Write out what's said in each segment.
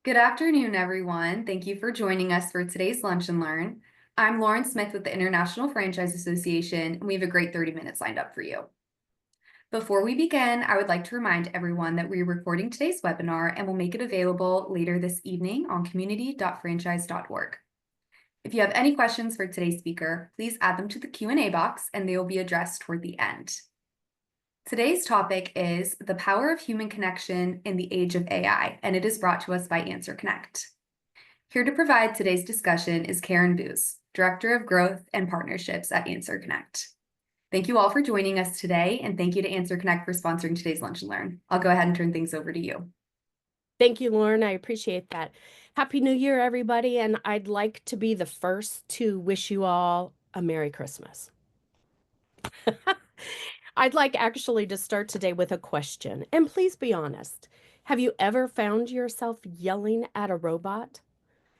Good afternoon, everyone. Thank you for joining us for today's Lunch and Learn. I'm Lauren Smith with the International Franchise Association, and we have a great 30 minutes lined up for you. Before we begin, I would like to remind everyone that we're recording today's webinar and will make it available later this evening on community.franchise.org. If you have any questions for today's speaker, please add them to the Q&A box and they will be addressed toward the end. Today's topic is the power of human connection in the age of AI, and it is brought to us by AnswerConnect. Here to provide today's discussion is Karen Booz, Director of Growth and Partnerships at AnswerConnect. Thank you all for joining us today, and thank you to AnswerConnect for sponsoring today's Lunch and Learn. I'll go ahead and turn things over to you. Thank you, Lauren. I appreciate that. Happy New Year, everybody. And I'd like to be the first to wish you all a Merry Christmas. I'd like actually to start today with a question. And please be honest. Have you ever found yourself yelling at a robot?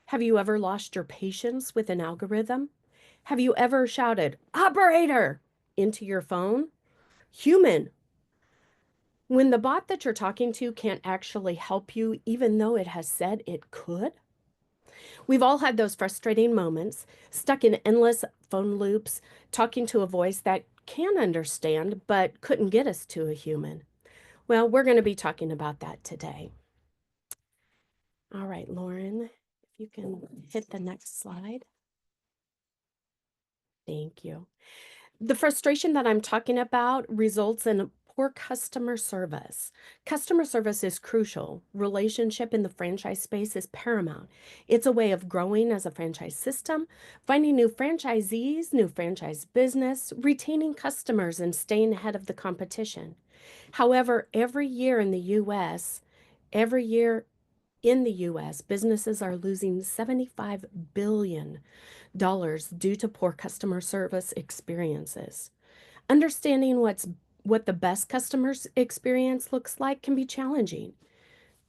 Have you ever lost your patience with an algorithm? Have you ever shouted, "Operator," into your phone? Human. When the bot that you're talking to can't actually help you, even though it has said it could? We've all had those frustrating moments, stuck in endless phone loops, talking to a voice that can understand but couldn't get us to a human. Well, we're going to be talking about that today. All right, Lauren, if you can hit the next slide. Thank you. The frustration that I'm talking about results in poor customer service. Customer service is crucial. Relationship in the franchise space is paramount. It's a way of growing as a franchise system, finding new franchisees, new franchise business, retaining customers, and staying ahead of the competition. However, every year in the US, businesses are losing $75 billion due to poor customer service experiences. Understanding what the best customer experience looks like can be challenging.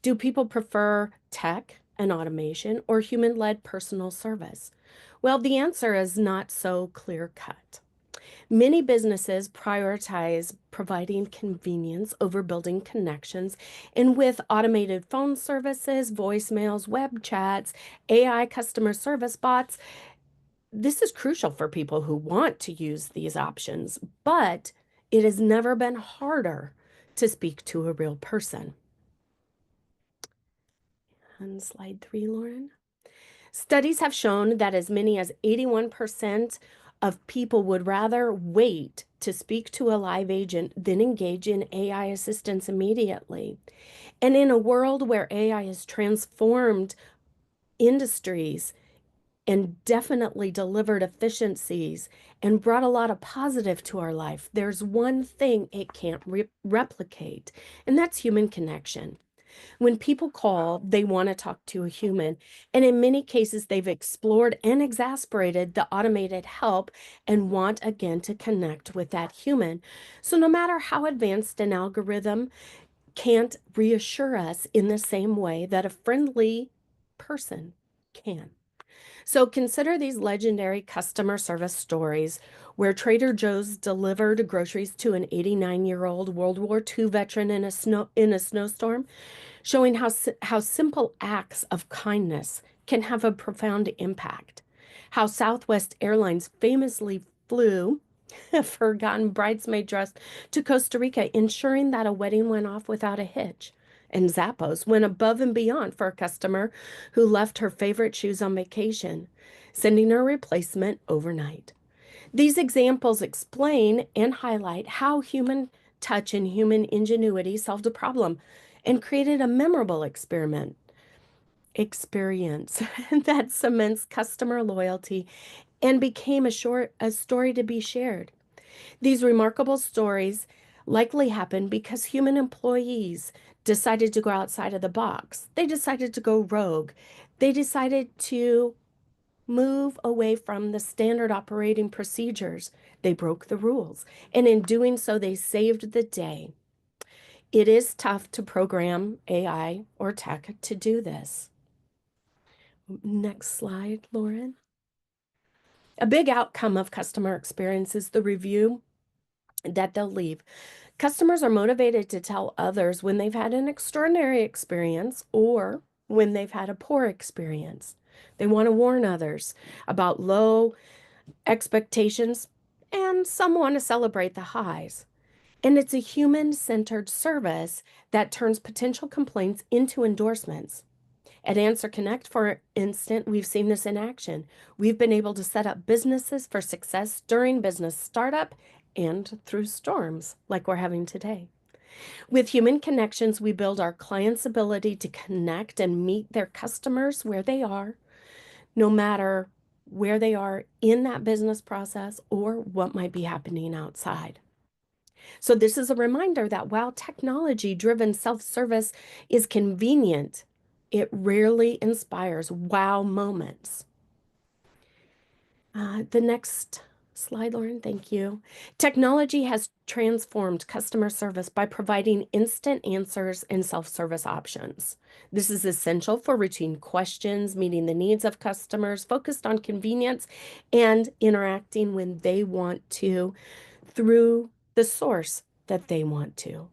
Do people prefer tech and automation or human-led personal service? Well, the answer is not so clear-cut. Many businesses prioritize providing convenience over building connections, and with automated phone services, voicemails, web chats, AI customer service bots, this is crucial for people who want to use these options, but it has never been harder to speak to a real person. On slide 3, Lauren. Studies have shown that as many as 81% of people would rather wait to speak to a live agent than engage in AI assistance immediately. And in a world where AI has transformed industries and definitely delivered efficiencies and brought a lot of positive to our life, there's one thing it can't replicate, and that's human connection. When people call, they want to talk to a human, and in many cases, they've explored and exasperated the automated help and want again to connect with that human. So no matter how advanced an algorithm can't reassure us in the same way that a friendly person can. So consider these legendary customer service stories where Trader Joe's delivered groceries to an 89-year-old World War II veteran in a snowstorm, showing how simple acts of kindness can have a profound impact. How Southwest Airlines famously flew a forgotten bridesmaid dress to Costa Rica, ensuring that a wedding went off without a hitch. And Zappos went above and beyond for a customer who left her favorite shoes on vacation, sending her a replacement overnight. These examples explain and highlight how human touch and human ingenuity solved a problem and created a memorable experience that cements customer loyalty and became a story to be shared. These remarkable stories likely happened because human employees decided to go outside of the box. They decided to go rogue. They decided to move away from the standard operating procedures. They broke the rules, and in doing so, they saved the day. It is tough to program AI or tech to do this. Next slide, Lauren. A big outcome of customer experience is the review that they'll leave. Customers are motivated to tell others when they've had an extraordinary experience or when they've had a poor experience. They want to warn others about low expectations, and some want to celebrate the highs. And it's a human-centered service that turns potential complaints into endorsements. At AnswerConnect, for instance, we've seen this in action. We've been able to set up businesses for success during business startup and through storms like we're having today. With human connections, we build our clients' ability to connect and meet their customers where they are, no matter where they are in that business process or what might be happening outside. So this is a reminder that while technology-driven self-service is convenient, it rarely inspires wow moments. The next slide, Lauren, thank you. Technology has transformed customer service by providing instant answers and self-service options. This is essential for routine questions, meeting the needs of customers, focused on convenience, and interacting when they want to through the source that they want to.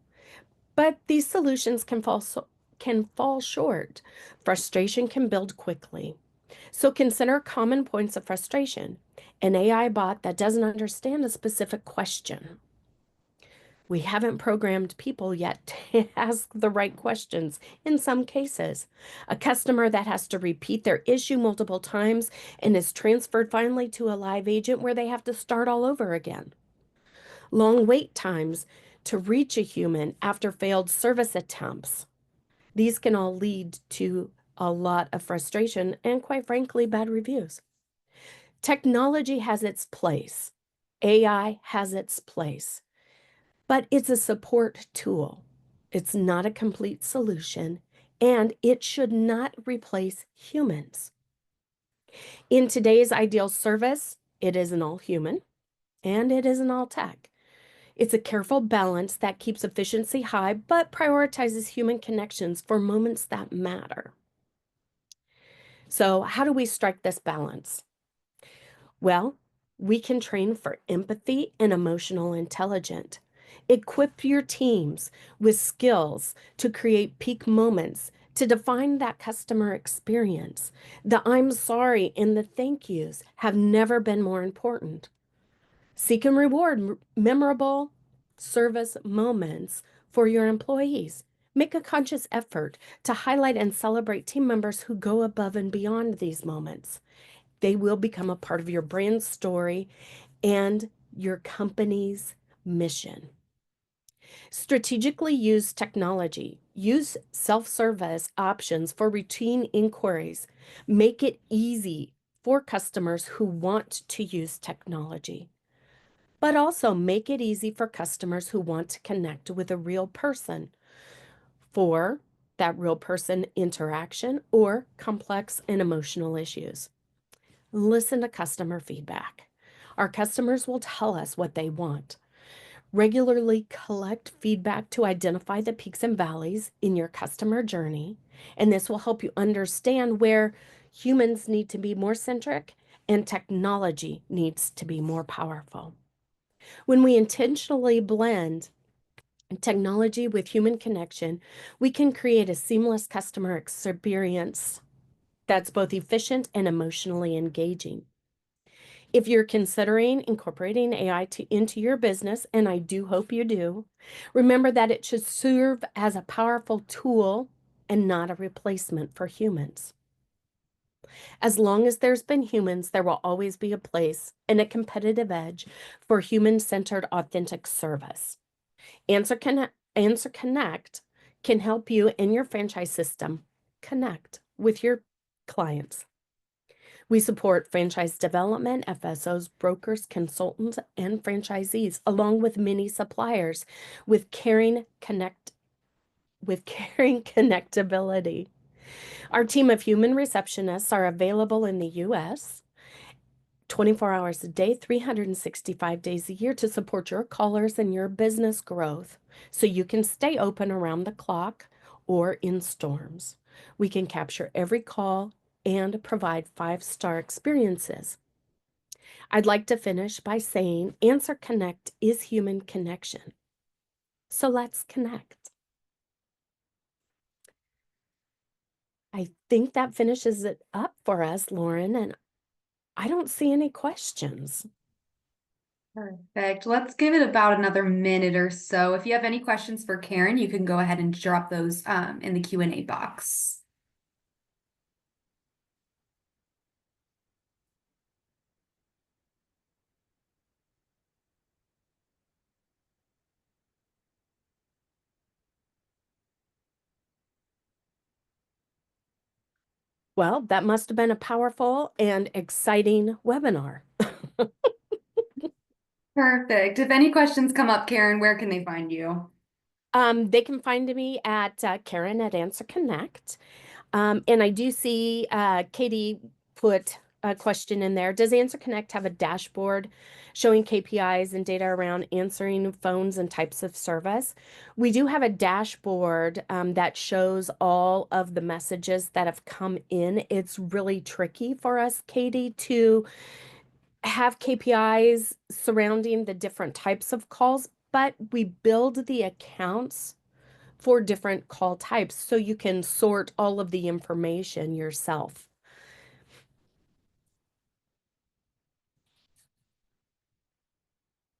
But these solutions can fall short. Frustration can build quickly. So consider common points of frustration. An AI bot that doesn't understand a specific question. We haven't programmed people yet to ask the right questions in some cases. A customer that has to repeat their issue multiple times and is transferred finally to a live agent where they have to start all over again. Long wait times to reach a human after failed service attempts. These can all lead to a lot of frustration and, quite frankly, bad reviews. Technology has its place. AI has its place, but it's a support tool. It's not a complete solution, and it should not replace humans. In today's ideal service, it isn't all human and it isn't all tech. It's a careful balance that keeps efficiency high, but prioritizes human connections for moments that matter. So how do we strike this balance? Well, we can train for empathy and emotional intelligence. Equip your teams with skills to create peak moments, to define that customer experience. The I'm sorry and the thank yous have never been more important. Seek and reward memorable service moments for your employees. Make a conscious effort to highlight and celebrate team members who go above and beyond these moments. They will become a part of your brand story and your company's mission. Strategically use technology. Use self-service options for routine inquiries. Make it easy for customers who want to use technology, but also make it easy for customers who want to connect with a real person for that real person interaction or complex and emotional issues. Listen to customer feedback. Our customers will tell us what they want. Regularly collect feedback to identify the peaks and valleys in your customer journey, and this will help you understand where humans need to be more centric and technology needs to be more powerful. When we intentionally blend technology with human connection, we can create a seamless customer experience that's both efficient and emotionally engaging. If you're considering incorporating AI into your business, and I do hope you do, remember that it should serve as a powerful tool and not a replacement for humans. As long as there's been humans, there will always be a place and a competitive edge for human-centered, authentic service. AnswerConnect can help you and your franchise system connect with your clients. We support franchise development, FSOs, brokers, consultants, and franchisees, along with many suppliers with caring connectability. Our team of human receptionists are available in the U.S. 24 hours a day, 365 days a year to support your callers and your business growth so you can stay open around the clock or in storms. We can capture every call and provide 5-star experiences. I'd like to finish by saying AnswerConnect is human connection. So let's connect. I think that finishes it up for us, Lauren, and I don't see any questions. Perfect. Let's give it about another minute or so. If you have any questions for Karen, you can go ahead and drop those in the Q&A box. Well, that must have been a powerful and exciting webinar. Perfect. If any questions come up, Karen, where can they find you? They can find me at Karen at AnswerConnect. And I do see Katie put a question in there. Does AnswerConnect have a dashboard showing KPIs and data around answering phones and types of service? We do have a dashboard that shows all of the messages that have come in. It's really tricky for us, Katie, to have KPIs surrounding the different types of calls, but we build the accounts for different call types so you can sort all of the information yourself.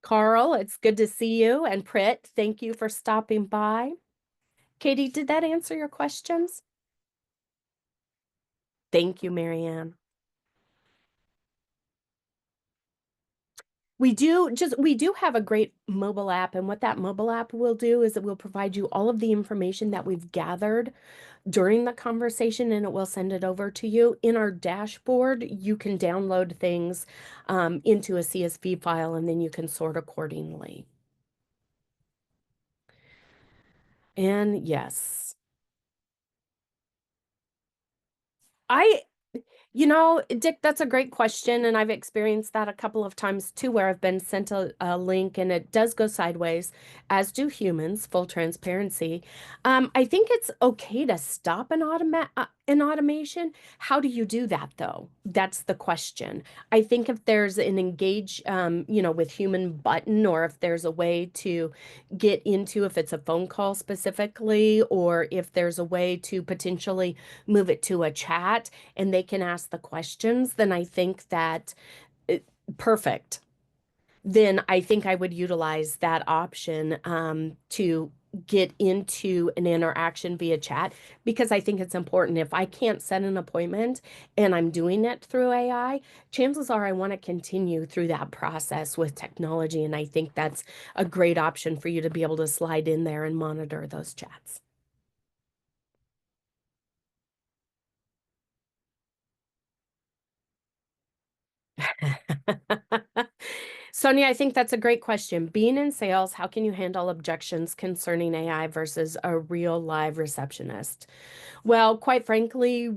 Carl, it's good to see you. And Prit, thank you for stopping by. Katie, did that answer your questions? Thank you, Marianne. We do have a great mobile app, and what that mobile app will do is it will provide you all of the information that we've gathered during the conversation, and it will send it over to you. In our dashboard, you can download things into a CSV file, and then you can sort accordingly. And yes, I Dick, that's a great question. And I've experienced that a couple of times too, where I've been sent a link and it does go sideways, as do humans, full transparency. I think it's okay to stop an automation. How do you do that though? That's the question. I think if there's an engage, with human button, or if there's a way to get into if it's a phone call specifically, or if there's a way to potentially move it to a chat and they can ask the questions, then I think that perfect. Then I think I would utilize that option to get into an interaction via chat because I think it's important. If I can't set an appointment and I'm doing it through AI, chances are I want to continue through that process with technology. And I think that's a great option for you to be able to slide in there and monitor those chats. Sonia, I think that's a great question. Being in sales, how can you handle objections concerning AI versus a real live receptionist? Well, quite frankly,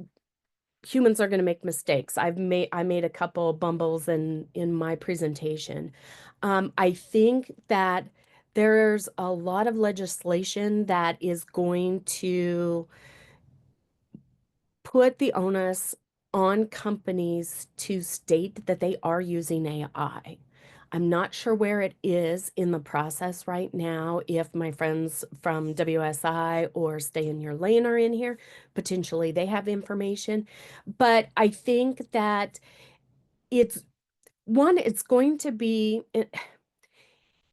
humans are going to make mistakes. I made a couple bumbles in my presentation. I think that there's a lot of legislation that is going to put the onus on companies to state that they are using AI. I'm not sure where it is in the process right now. If my friends from WSI or Stay in Your Lane are in here, potentially they have information. But I think that it's it's going to be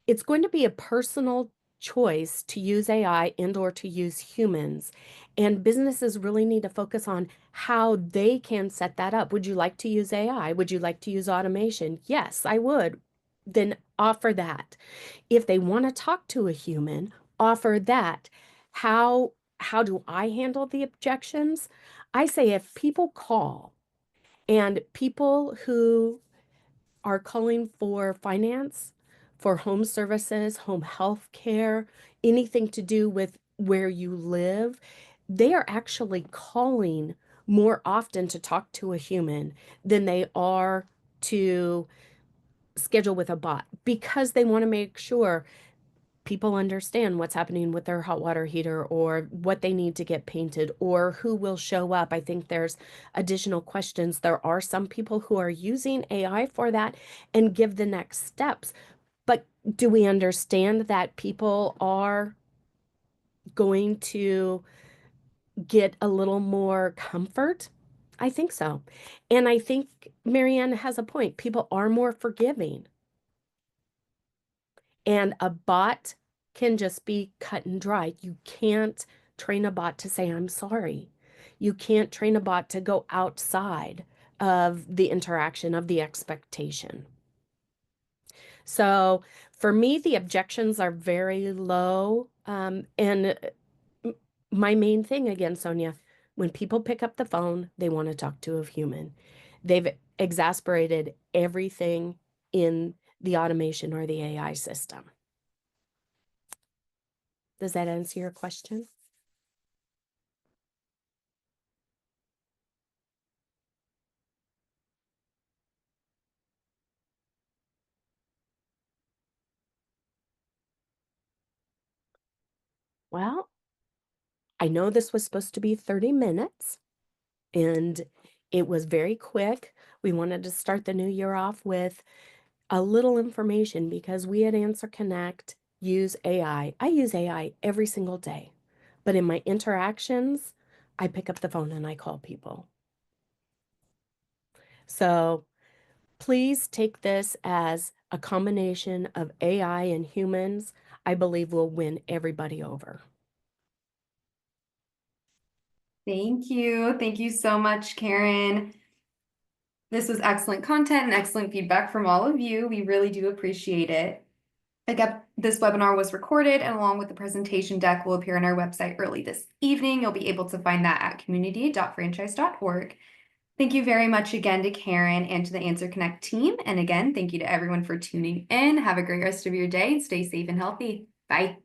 it's going to be a personal choice to use AI and or to use humans. And businesses really need to focus on how they can set that up. Would you like to use AI? Would you like to use automation? Yes, I would. Then offer that. If they want to talk to a human, offer that. How do I handle the objections? I say if people call and people who are calling for finance, for home services, home health care, anything to do with where you live, they are actually calling more often to talk to a human than they are to schedule with a bot because they want to make sure people understand what's happening with their hot water heater or what they need to get painted or who will show up. I think there's additional questions. There are some people who are using AI for that and give the next steps. But do we understand that people are going to get a little more comfort? I think so. And I think Marianne has a point. People are more forgiving. And a bot can just be cut and dry. You can't train a bot to say, I'm sorry. You can't train a bot to go outside of the interaction, of the expectation. So for me, the objections are very low. And my main thing again, Sonia, when people pick up the phone, they want to talk to a human. They've exasperated everything in the automation or the AI system. Does that answer your question? Well, I know this was supposed to be 30 minutes and it was very quick. We wanted to start the new year off with a little information because we at AnswerConnect use AI. I use AI every single day, but in my interactions, I pick up the phone and I call people. So please take this as a combination of AI and humans. I believe will win everybody over. Thank you. Thank you so much, Karen. This was excellent content and excellent feedback from all of you. We really do appreciate it. Again, this webinar was recorded and along with the presentation deck will appear on our website early this evening. You'll be able to find that at community.franchise.org. Thank you very much again to Karen and to the AnswerConnect team. And again, thank you to everyone for tuning in. Have a great rest of your day and stay safe and healthy. Bye.